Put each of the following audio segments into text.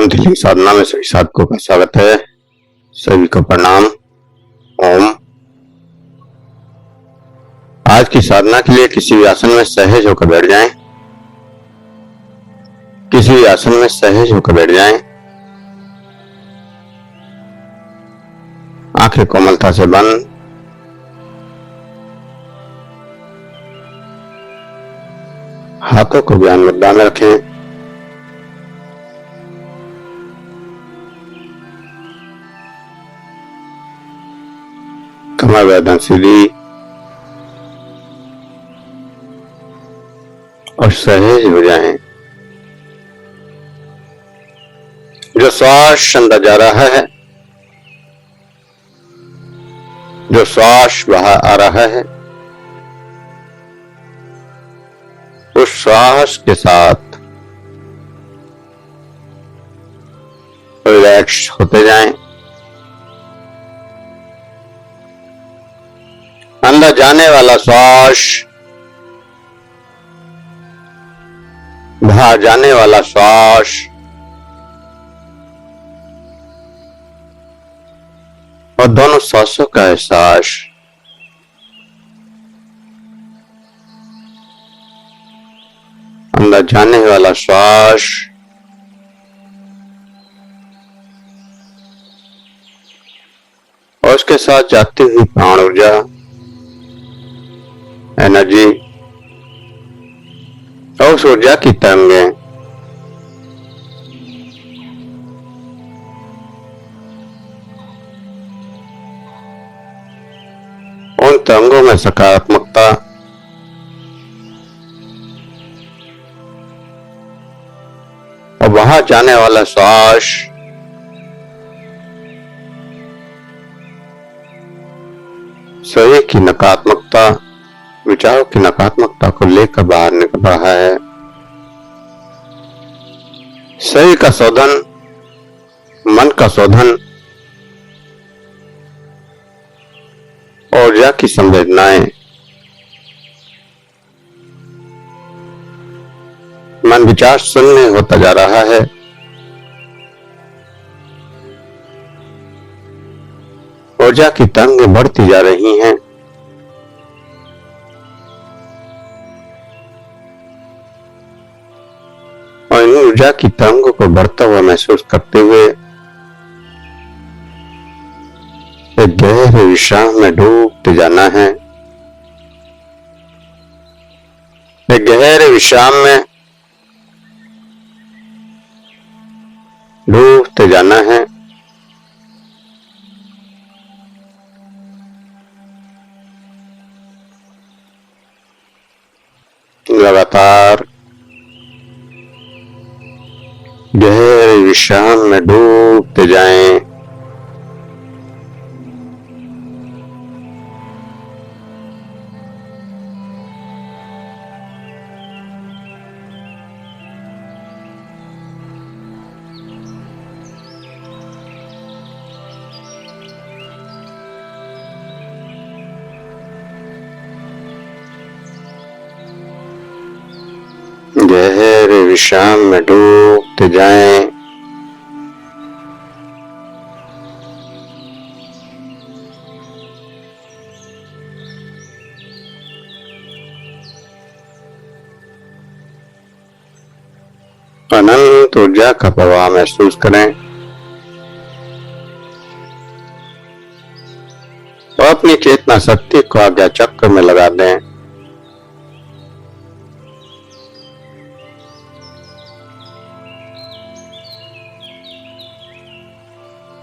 दिल्ली साधना में सभी साधकों का स्वागत है। सभी को प्रणाम। ओम। आज की साधना के लिए किसी भी आसन में सहज होकर बैठ जाएं। किसी भी आसन में सहज होकर बैठ जाएं। आंखें कोमलता से बंद। हाथों को ज्ञान मुद्रा में रखें। कमर गर्दन सीधी और सहज हो जाएं। जो श्वास अंदर जा रहा है, जो श्वास बाहर आ रहा है, उस श्वास के साथ रिलैक्स होते जाएं। अंदर जाने वाला श्वास, बाहर जाने वाला श्वास, और दोनों श्वासों का एहसास अंदर जाने वाला श्वास और उसके साथ जाती हुई प्राण ऊर्जा, एनर्जी और उस ऊर्जा की तरंगें उन तरंगों में सकारात्मकता और वहां जाने वाला श्वास शरीर की नकारात्मकता, विचारों की नकारात्मकता को लेकर बाहर निकल रहा है। शरीर का शोधन, मन का शोधन, ऊर्जा की संवेदनाएं मन विचार शून्य होता जा रहा है। ऊर्जा की तरंगें बढ़ती जा रही हैं। और इन ऊर्जा की तरंगों को बढ़ता हुआ महसूस करते हुए एक गहरे विश्राम में डूबते जाना है। एक गहरे विश्राम में डूबते जाना है। लगातार गहरे विश्राम में डूबते जाएं। गहरे विश्राम में डूबते जाएं। अनंत ऊर्जा का प्रवाह महसूस करें और अपनी चेतना शक्ति को आज्ञा चक्र में लगा दें।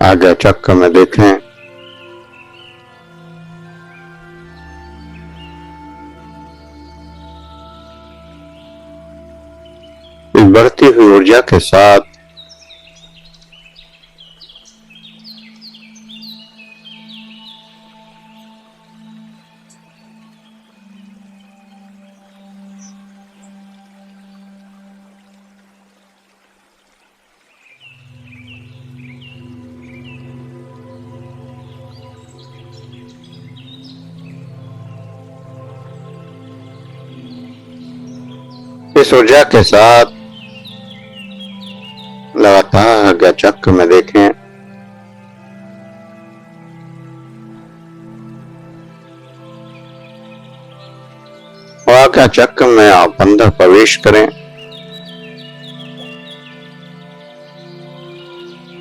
आज्ञा चक्र में देखें इस बढ़ती हुई ऊर्जा के साथ इस ऊर्जा के साथ लगातार चक्र में देखें, और आज्ञा चक्र में आप अंदर प्रवेश करें।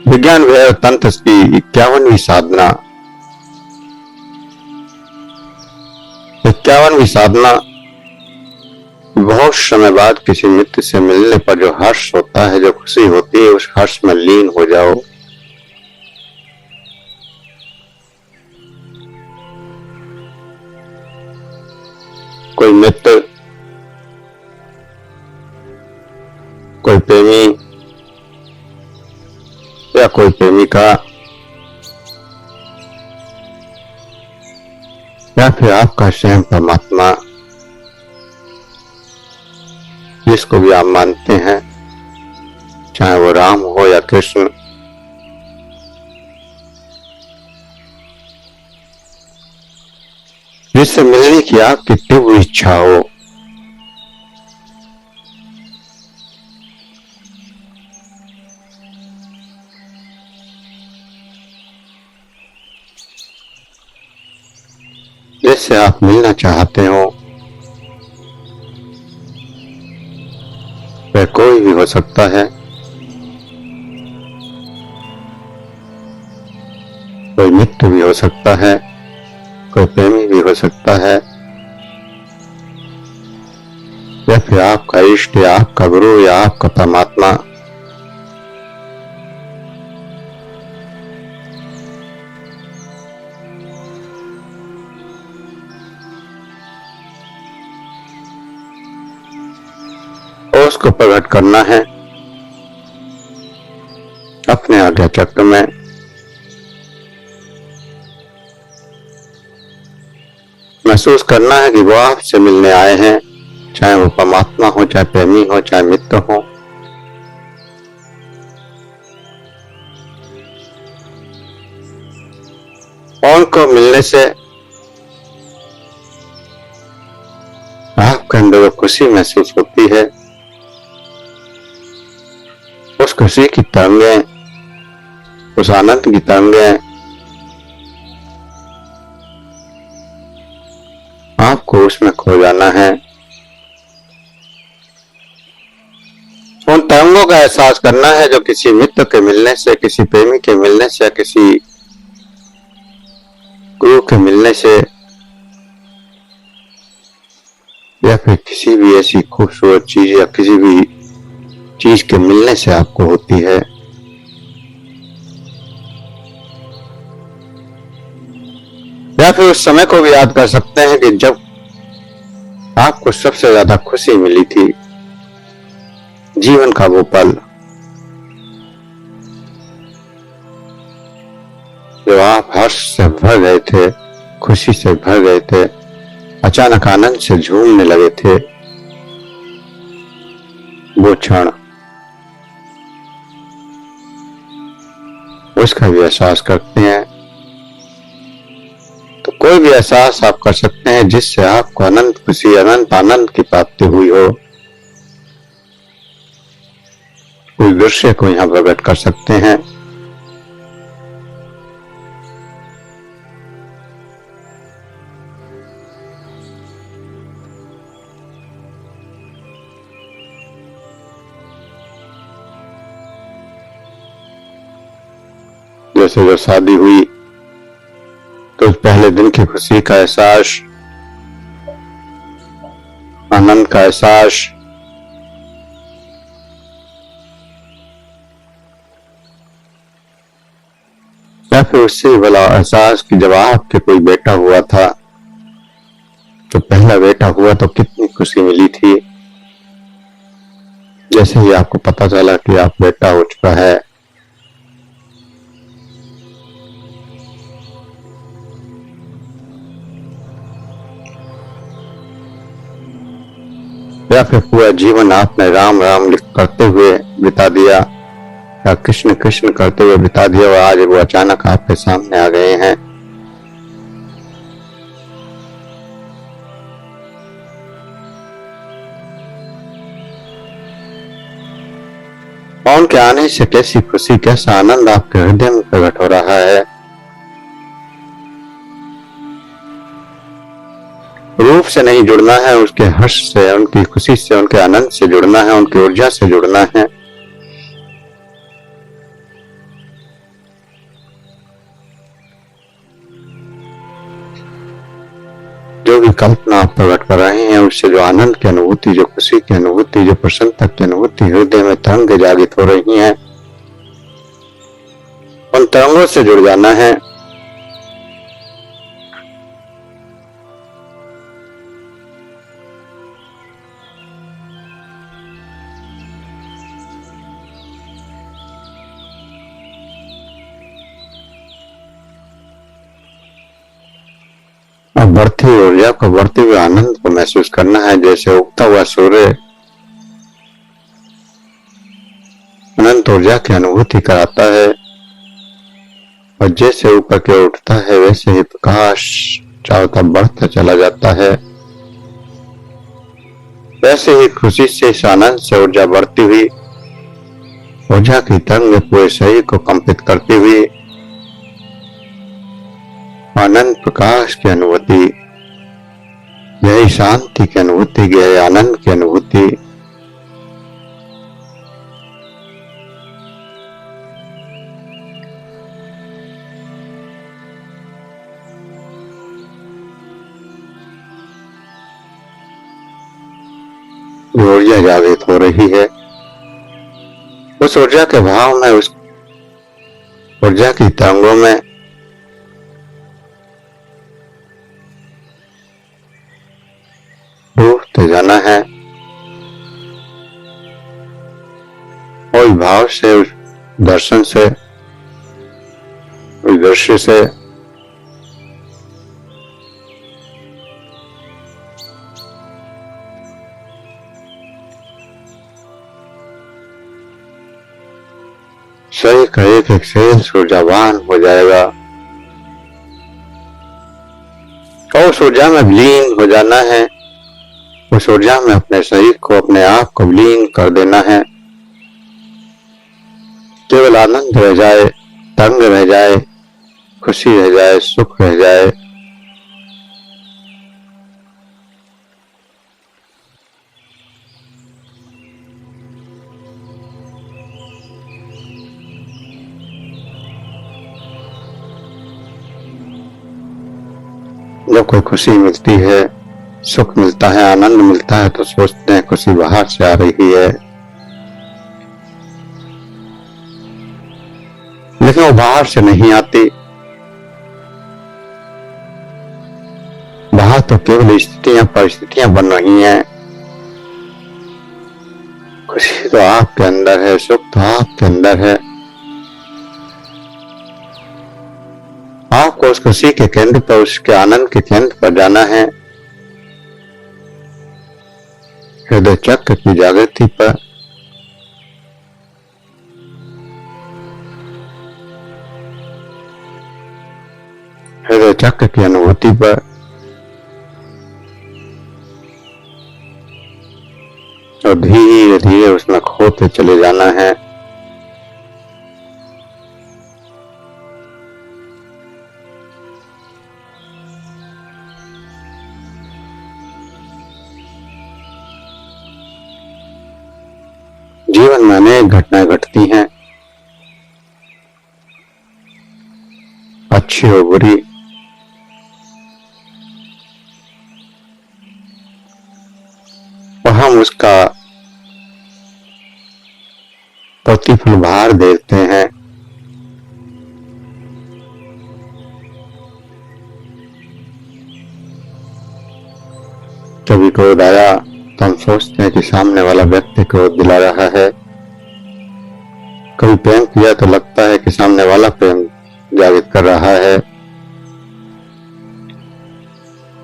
विज्ञान वैभव तंत्र की 51वीं साधना। 51वीं साधना बहुत समय बाद किसी मित्र से मिलने पर जो हर्ष होता है, जो खुशी होती है, उस हर्ष में लीन हो जाओ। कोई मित्र, कोई प्रेमी या कोई प्रेमिका, या फिर आपका स्वयं परमात्मा, जिसको भी आप मानते हैं, चाहे वो राम हो या कृष्ण, जिससे मिलने की आपकी तीव्र इच्छा हो, जिससे आप मिलना चाहते हो, वह कोई भी हो सकता है। कोई मित्र भी हो सकता है, कोई प्रेमी भी हो सकता है, या फिर आपका इष्ट या आपका गुरु या आपका परमात्मा। और उसको प्रकट करना है अपने आज्ञा चक्र में। महसूस करना है कि वो आपसे मिलने आए हैं, चाहे वो परमात्मा हो, चाहे प्रेमी हो, चाहे मित्र हो। और उनको मिलने से आपके अंदर वो खुशी महसूस होती है। उस खुशी की तरंगें, उस आनंद की तरंगें आपको उसमें खो जाना है। उन तरंगों का एहसास करना है जो किसी मित्र के मिलने से, किसी प्रेमी के मिलने से, किसी गुरु के मिलने से, या फिर किसी भी ऐसी खूबसूरत चीज या किसी भी चीज के मिलने से आपको होती है। या फिर उस समय को भी याद कर सकते हैं कि जब आपको सबसे ज्यादा खुशी मिली थी, जीवन का वो पल जब आप हर्ष से भर गए थे, खुशी से भर गए थे, अचानक आनंद से झूमने लगे थे। वो क्षण, उसका भी एहसास करते हैं। तो कोई भी एहसास आप कर सकते हैं जिससे आपको अनंत खुशी, अनंत आनंद की प्राप्ति हुई हो। कोई दृश्य को यहां प्रकट कर सकते हैं। जैसे जब शादी हुई तो उस पहले दिन की खुशी का एहसास, आनंद का एहसास, या फिर उससे भी बड़ा एहसास कि जब आपके कोई बेटा हुआ था, तो पहला बेटा हुआ तो कितनी खुशी मिली थी। जैसे ही आपको पता चला कि आप बेटा हो चुका है, या फिर पूरा जीवन आपने राम राम करते हुए बिता दिया या कृष्ण कृष्ण करते हुए बिता दिया, और आज वो अचानक आपके सामने आ गए हैं। और उनके आने से कैसी खुशी, कैसा आनंद आपके हृदय में प्रकट हो रहा है। रूप से नहीं जुड़ना है, उसके हर्ष से, उनकी खुशी से, उनके आनंद से जुड़ना है, उनकी ऊर्जा से जुड़ना है। जो भी कल्पना आप प्रकट कर रहे हैं, उससे जो आनंद की अनुभूति, जो खुशी की अनुभूति, जो प्रसन्नता की अनुभूति हृदय में तरंगे जागृत हो रही हैं, उन तरंगों से जुड़ जाना है। अब बढ़ती हुई ऊर्जा को, बढ़ते हुए आनंद को महसूस करना है, जैसे उगता हुआ सूर्य अनंत ऊर्जा की अनुभूति कराता है, और जैसे ऊपर की ओर उठता है वैसे ही प्रकाश चारों तरफ बढ़ता चला जाता है। वैसे ही खुशी से, इस आनंद से ऊर्जा बढ़ती हुई, ऊर्जा की तरंग पूरे शरीर को कंपित करती हुई आनंद प्रकाश की अनुभूति, यही शांति की अनुभूति, यही आनंद की अनुभूति। ऊर्जा जागृत हो रही है, उस ऊर्जा के भाव में, उस ऊर्जा की तरंगों में डूबते जाना है। और भाव से, उस दर्शन से, उस दृश्य से शरीर का एक एक सेल ऊर्जावान हो जाएगा, और उस ऊर्जा में विलीन हो जाना है। उस ऊर्जा में अपने शरीर को, अपने आप को विलीन कर देना है। केवल आनंद रह जाए, तंग रह जाए, खुशी रह जाए, सुख रह जाए। जब कोई खुशी मिलती है, सुख मिलता है, आनंद मिलता है, तो सोचते हैं खुशी बाहर से आ रही है, लेकिन वो बाहर से नहीं आती। बाहर तो केवल स्थितियां, परिस्थितियां बन रही हैं। खुशी तो आपके अंदर है, सुख तो आपके अंदर है। आपको उस खुशी के केंद्र पर, उसके आनंद के केंद्र पर जाना है, हृदय चक्र की जागृति पर। हृदय चक्र की अनुभूति पर। और धीरे धीरे उसमें खोते चले जाना है। जीवन में अनेक घटनाएं घटती हैं, अच्छी और बुरी। और हम उसका प्रतिफल बाहर देते हैं। कभी क्रोध आया तो हम सोचते हैं कि सामने वाला व्यक्ति क्रोध दिला रहा है। कभी प्रेम किया तो लगता है कि सामने वाला प्रेम जागृत कर रहा है।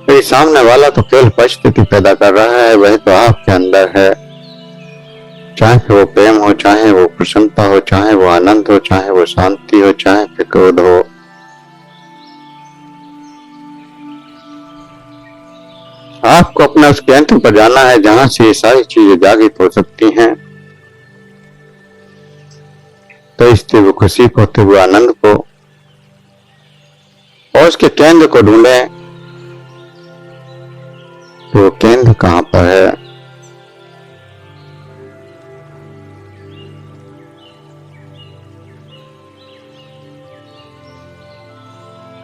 तो सामने वाला तो केवल परिस्थिति पैदा कर रहा है, वह तो आपके अंदर है। चाहे वो प्रेम हो, चाहे वो प्रसन्नता हो, चाहे वो आनंद हो, चाहे वो शांति हो, चाहे फिर क्रोध हो। आपको अपना उस केंद्र पर जाना है जहां से ये सारी चीजें जागृत हो सकती हैं। तो इस तीव्र खुशी को, तीव्र आनंद को और उसके केंद्र को ढूंढे कि वो केंद्र कहां पर है।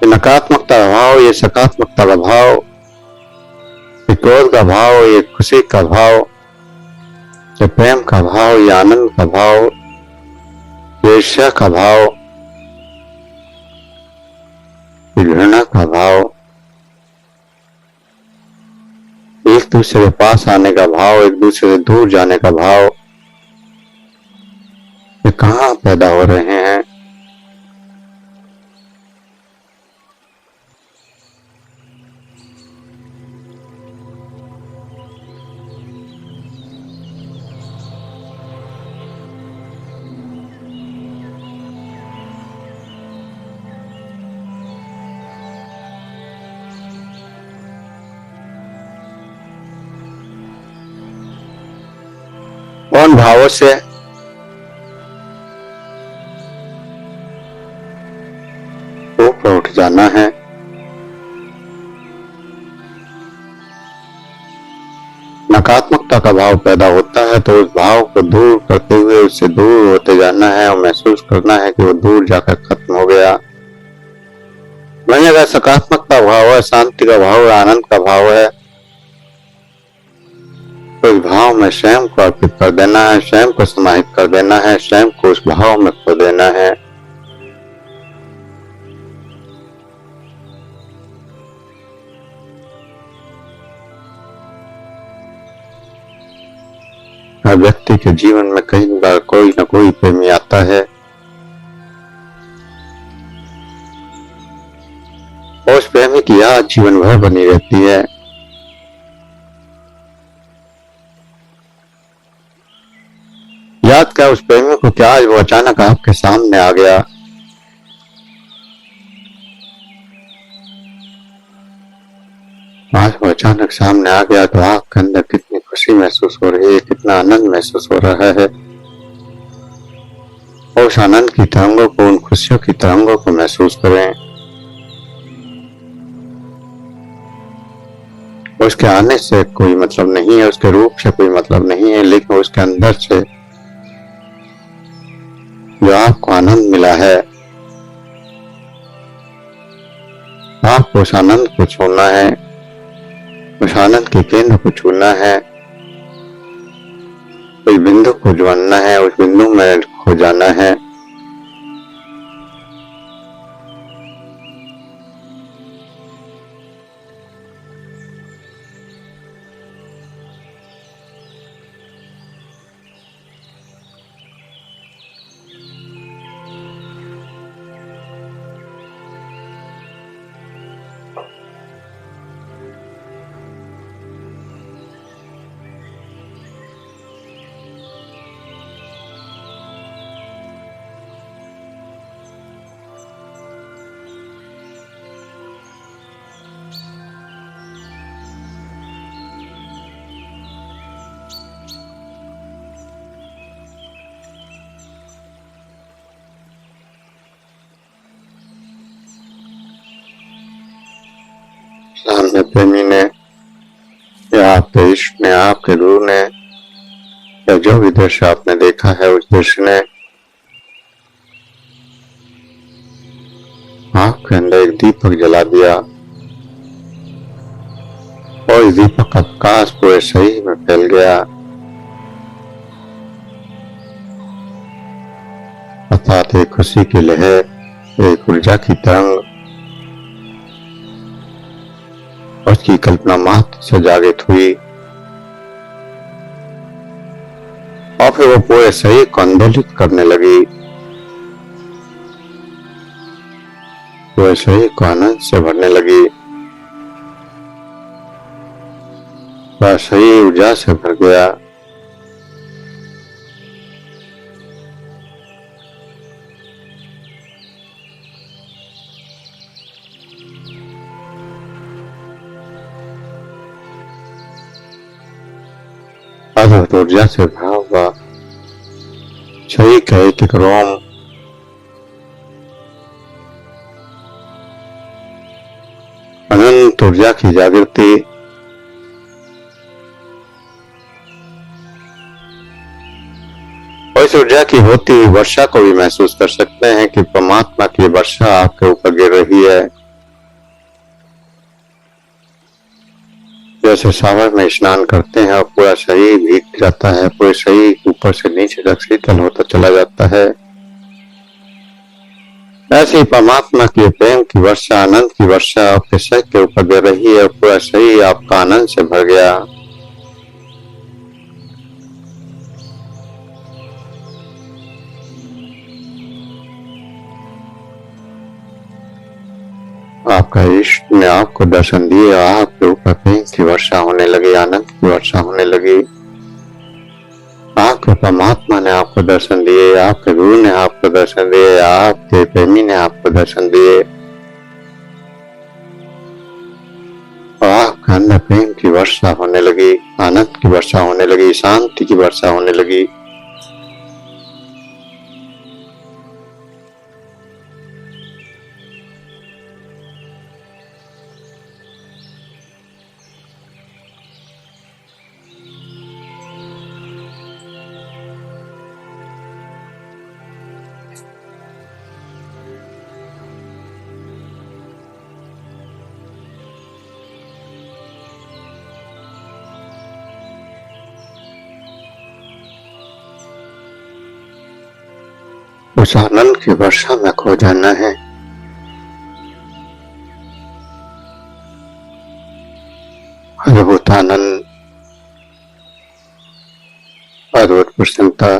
नकारात्मकता का भाव, ये सकारात्मकता का भाव, ये क्रोध का भाव, ये खुशी का भाव, ये प्रेम का भाव, ये आनंद का भाव, ये ईर्ष्या का भाव, ये घृणा का भाव, एक दूसरे के पास आने का भाव, एक दूसरे से दूर जाने का भाव, ये कहां पैदा हो रहे हैं। उन भावों से ऊपर उठ जाना है। नकारात्मकता का भाव पैदा होता है तो उस भाव को दूर करते हुए उससे दूर होते जाना है और महसूस करना है कि वो दूर जाकर खत्म हो गया। वहीं अगर सकारात्मकता भाव है, शांति का भाव है, आनंद का भाव है, उस भाव में स्वयं को अर्पित कर देना है, स्वयं को समाहित कर देना है, स्वयं को उस भाव में खो देना है। हर व्यक्ति के जीवन में कई बार कोई न कोई प्रेमी आता है और उस प्रेमी की याद जीवन भर बनी रहती है। याद क्या उस प्रेमी को, क्या आज वो अचानक आपके सामने आ गया। आज वो अचानक सामने आ गया तो आपके अंदर कितनी खुशी महसूस हो रही है, कितना आनंद महसूस हो रहा है। और उस आनंद की तरंगों को, उन खुशियों की तरंगों को महसूस करें। उसके आने से कोई मतलब नहीं है, उसके रूप से कोई मतलब नहीं है, लेकिन उसके अंदर से जो आपको आनंद मिला है, आपको उस आनंद को छूना है, उस आनंद के केंद्र को छूना है, उस बिंदु को जानना है, उस बिंदु में खो जाना है। सामने प्रेमी ने या आपके इष्ट ने, आपके गुरु ने, या जो भी दृश्य आपने देखा है उस दृश्य ने आपके अंदर एक दीपक जला दिया और इस दीपक का प्रकाश पूरे शरीर में फैल गया। अर्थात एक खुशी की लहर, एक ऊर्जा की तरंग उसकी कल्पना मात्र से जागृत हुई और फिर वो पूरे शरीर को आंदोलित करने लगी, पूरे शरीर को आनंद से भरने लगी, पूरा शरीर ऊर्जा से भर गया। अद्भुत ऊर्जा से भरा हुआ शरीर का एक एक रोम ऊर्जा की जागृति, और इस ऊर्जा की होती हुई वर्षा को भी महसूस कर सकते हैं कि परमात्मा की वर्षा आपके ऊपर गिर रही है। जैसे सावर में स्नान करते हैं और पूरा शरीर भीग जाता है, पूरे शरीर ऊपर से नीचे तक शीतल होता चला जाता है, ऐसे ही परमात्मा की प्रेम की वर्षा, आनंद की वर्षा आपके शरीर के ऊपर गिर रही है और पूरा शरीर आपका आनंद से भर गया। आपका इष्ट ने आपको दर्शन दिए और आपके ऊपर प्रेम की वर्षा होने लगी, आनंद की वर्षा होने लगी। आपके परमात्मा ने आपको दर्शन दिए, आपके गुरु ने आपको दर्शन दिए, आपके प्रेमी ने आपको दर्शन दिए और आपके अंदर प्रेम की वर्षा होने लगी, आनंद की वर्षा होने लगी, शांति की वर्षा होने लगी। उस आनंद की वर्षा में खो जाना है। अद्भुत आनंद, अद्भुत प्रसन्नता,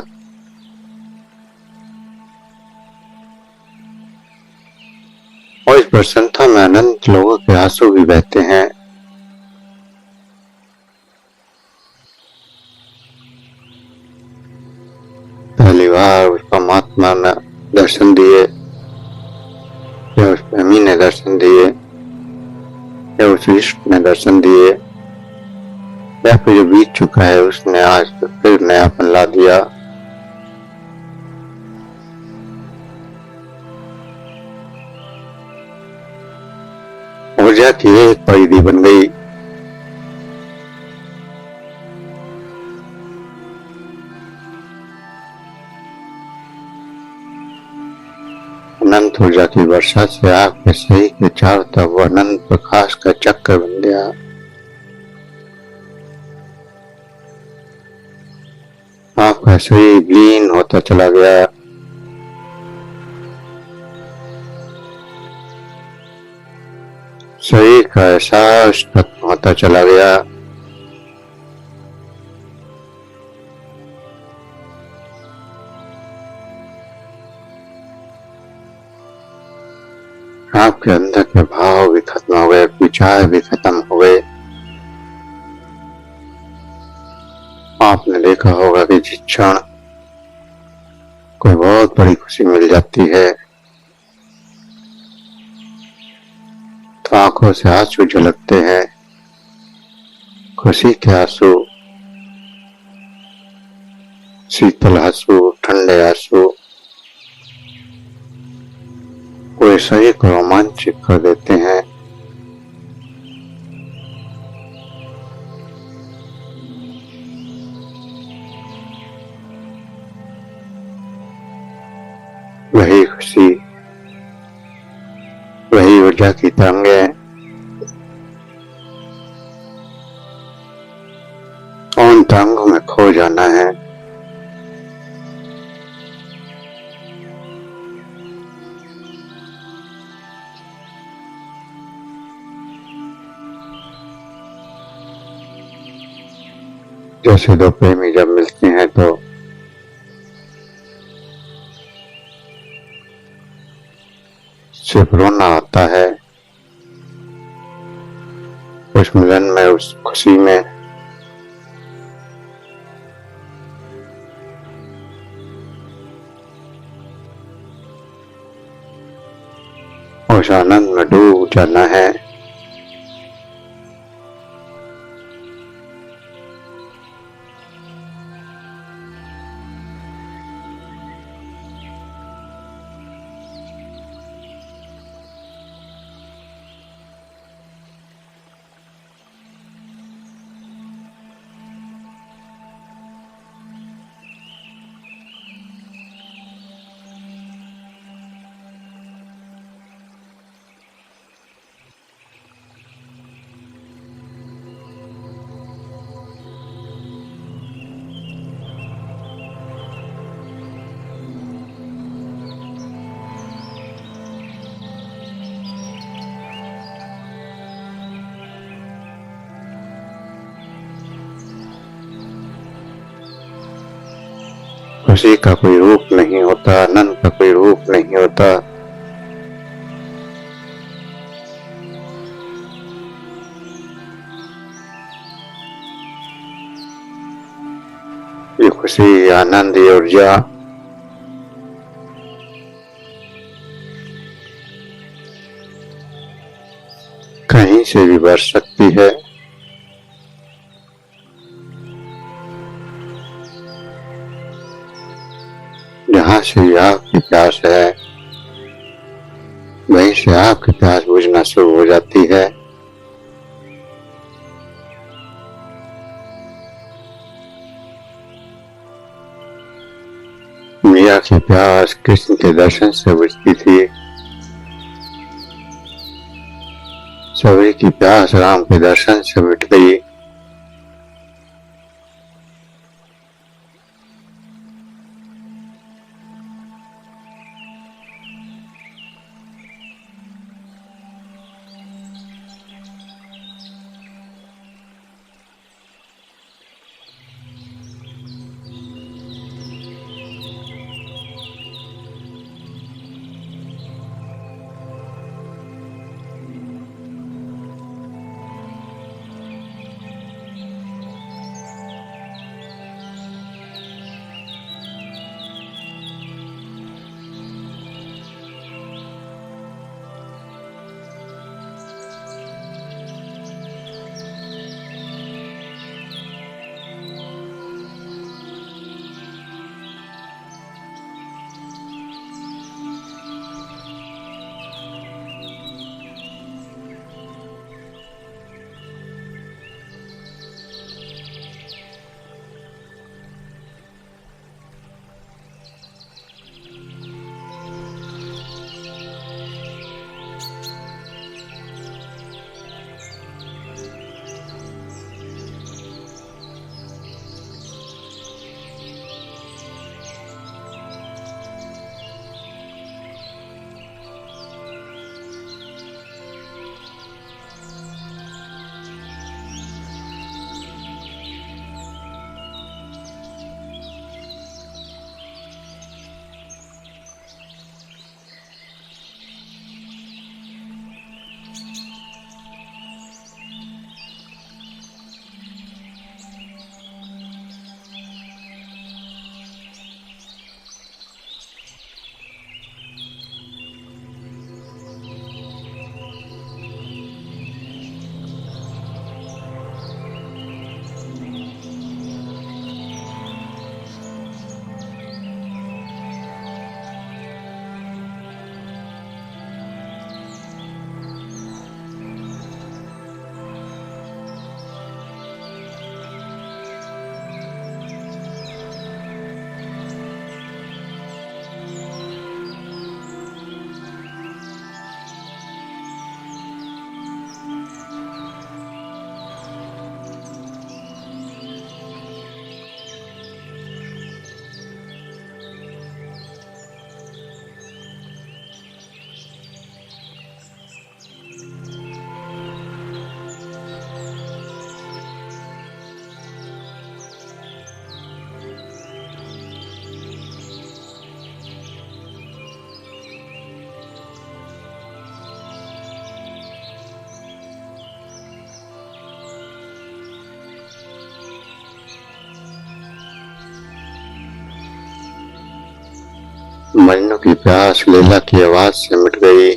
और इस प्रसन्नता में अनंत लोगों के आंसू भी बहते हैं। पहली बार उस परमात्मा ने दर्शन दिए या उस प्रेमी ने दर्शन दिए या उस इष्ट ने दर्शन दिए या फिर जो बीत चुका है उसने आज फिर नयापन ला दिया। ऊर्जा की एक परिधि बन गई। अनंत ऊर्जा की वर्षा से आपके शरीर के चारों तरफ अनंत प्रकाश का चक्र बन गया। आपका शरीर लीन होता चला गया। शरीर का एहसास खत्म होता चला गया। आपके अंदर के भाव भी खत्म हो गए, विचार भी खत्म हो गए। आपने देखा होगा कि जिस क्षण कोई बहुत बड़ी खुशी मिल जाती है तो आंखों से आंसू झलकते हैं, खुशी के आंसू, शीतल आंसू, ठंडे आंसू पूरे शरीर को रोमांचित कर देते हैं। वही खुशी, वही ऊर्जा की तरंगें उन तरंगों में खो जाना है। जैसे दो प्रेमी जब मिलते हैं तो सिर्फ रोना आता है, उस मिलन में, उस खुशी में। उस आनंद में डूब जाना है। खुशी का कोई रूप नहीं होता, आनंद का कोई रूप नहीं होता। ये खुशी, आनंद, ये ऊर्जा कहीं से भी बरस सकती है। जहां से भी आपकी प्यास है, वहीं से आपकी प्यास बुझना शुरू हो जाती है। मीरा की प्यास कृष्ण के दर्शन से बुझती थी। सभी की प्यास राम के दर्शन से मिट गई। मजनू की प्यास लैला की आवाज से मिट गई।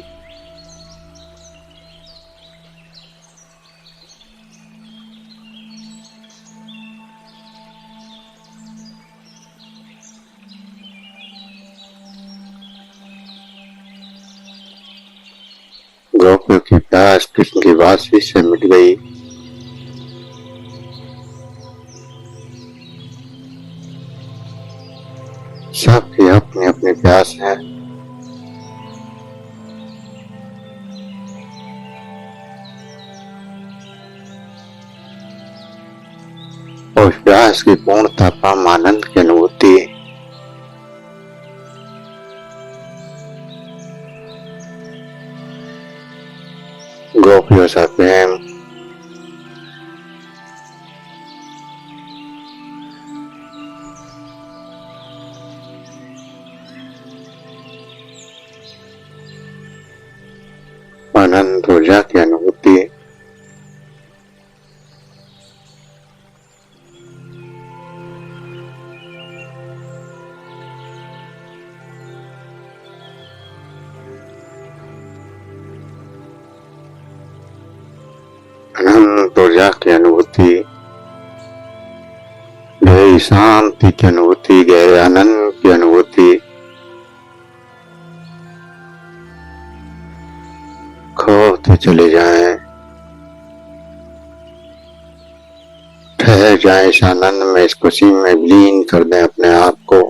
गोपियों की प्यास कृष्ण की बांसुरी से मिट गई। सबकी अपनी अपनी प्यास है। और प्यास की पूर्णता परम आनंद की अनुभूति गोपियों सा प्रेम अनंत ऊर्जा की अनुभूति, गहरी शांति की अनुभूति, गहरे आनंद की अनुभूति, खोते चले जाएं, ठहर जाएं इस आनंद में, इस खुशी में विलीन कर दें अपने आप को।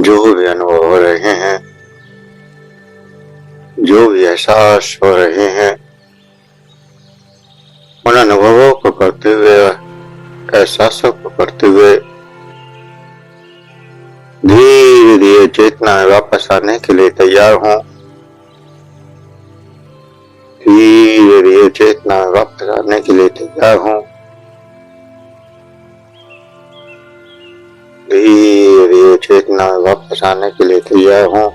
जो भी अनुभव हो रहे हैं, जो भी एहसास हो रहे हैं, उन अनुभवों को करते हुए, एहसासों को करते हुए धीरे धीरे चेतना में वापस आने के लिए तैयार हूं। धीरे धीरे चेतना में वापस आने के लिए तैयार हूं। धीरे धीरे चेतना में वापस आने के लिए तैयार हूं।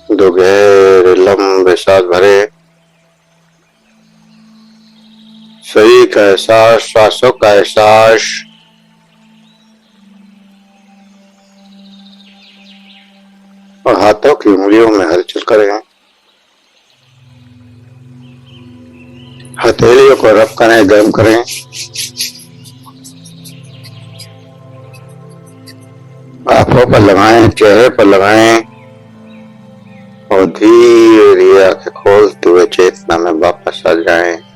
दो गहरे लंबे सांस भरे, शरीर का एहसास, श्वासों का एहसास, और हाथों की उंगलियों में हलचल करें। हथेलियों को रब करें, गर्म करें। आंखों पर लगाएं, चेहरे पर लगाएं और धीरे धीरे आंखें खोलते हुए चेतना में वापस आ जाएं।